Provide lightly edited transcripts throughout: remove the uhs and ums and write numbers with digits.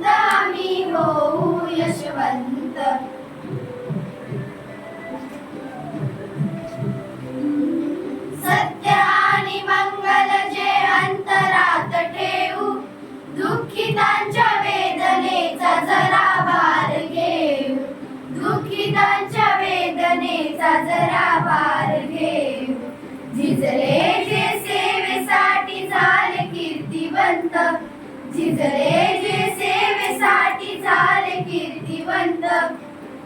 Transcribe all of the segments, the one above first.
आम्ही होऊ यशवंत. सत्य आणि मंगल जे अंतरात ठेवू, दुःखितांच्या वेदनेचा जरा भार घेऊ, दुःखितांच्या वेदनेचा जरा भार घेऊ. झिजले जे सेवेसाठी झाले कीर्तिवंत, झिजले जे सेवेसाठी झाले कीर्तिवंत.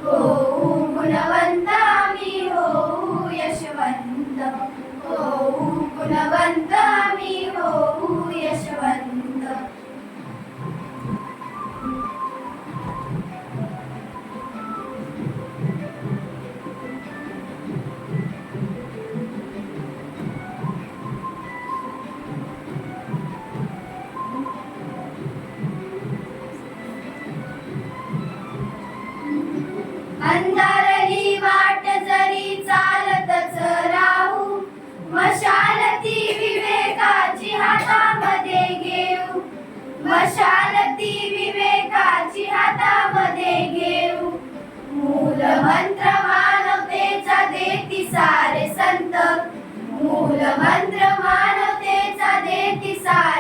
होऊ गुणवंत आम्ही होऊ यशवंत, होऊ गुणवंत आम्ही होऊ यशवंत. अंधारली वाट जरी चालतच राहू, मशाल ती विवेकाची हातामध्ये घेऊ, मशाल ती विवेकाची हातामध्ये घेऊ. मूलमंत्र मानवतेचा देती सारे संत, मूलमंत्र मानवतेचा देती सारे